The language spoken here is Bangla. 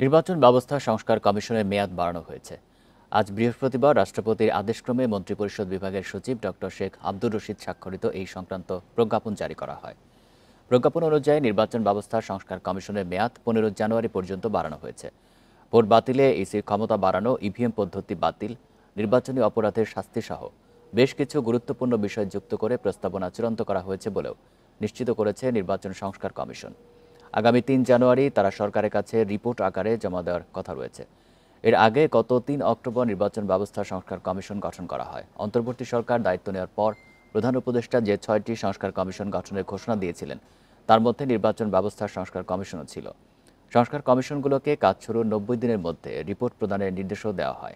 নির্বাচন ব্যবস্থা সংস্কার কমিশনের মেয়াদ বাড়ানো হয়েছে। আজ বৃহস্পতিবার রাষ্ট্রপতির আদেশক্রমে মন্ত্রিপরিষদ বিভাগের সচিব ডক্টর শেখ আব্দুর রশিদ স্বাক্ষরিত এই সংক্রান্ত প্রজ্ঞাপন জারি করা হয়। প্রজ্ঞাপন অনুযায়ী নির্বাচন ব্যবস্থা সংস্কার কমিশনের মেয়াদ 15 জানুয়ারি পর্যন্ত বাড়ানো হয়েছে। ভোট বাতিলে ইসির ক্ষমতা বাড়ানো, ইভিএম পদ্ধতি বাতিল, নির্বাচনী অপরাধের শাস্তিসহ বেশ কিছু গুরুত্বপূর্ণ বিষয় যুক্ত করে প্রস্তাবনা চূড়ান্ত করা হয়েছে বলেও নিশ্চিত করেছে নির্বাচন সংস্কার কমিশন। আগামী 3 জানুয়ারি তারা সরকারের কাছে রিপোর্ট আকারে জমা দেওয়ার কথা রয়েছে। এর আগে গত 3 অক্টোবর নির্বাচন ব্যবস্থা সংস্কার কমিশন গঠন করা হয়। অন্তর্বর্তী সরকার দায়িত্ব নেওয়ার পর প্রধান উপদেষ্টা যে 6টি সংস্কার কমিশন গঠনের ঘোষণা দিয়েছিলেন, তার মধ্যে নির্বাচন ব্যবস্থা সংস্কার কমিশনও ছিল। সংস্কার কমিশনগুলোকে কাজ শুরুর 90 দিনের মধ্যে রিপোর্ট প্রদানের নির্দেশও দেওয়া হয়।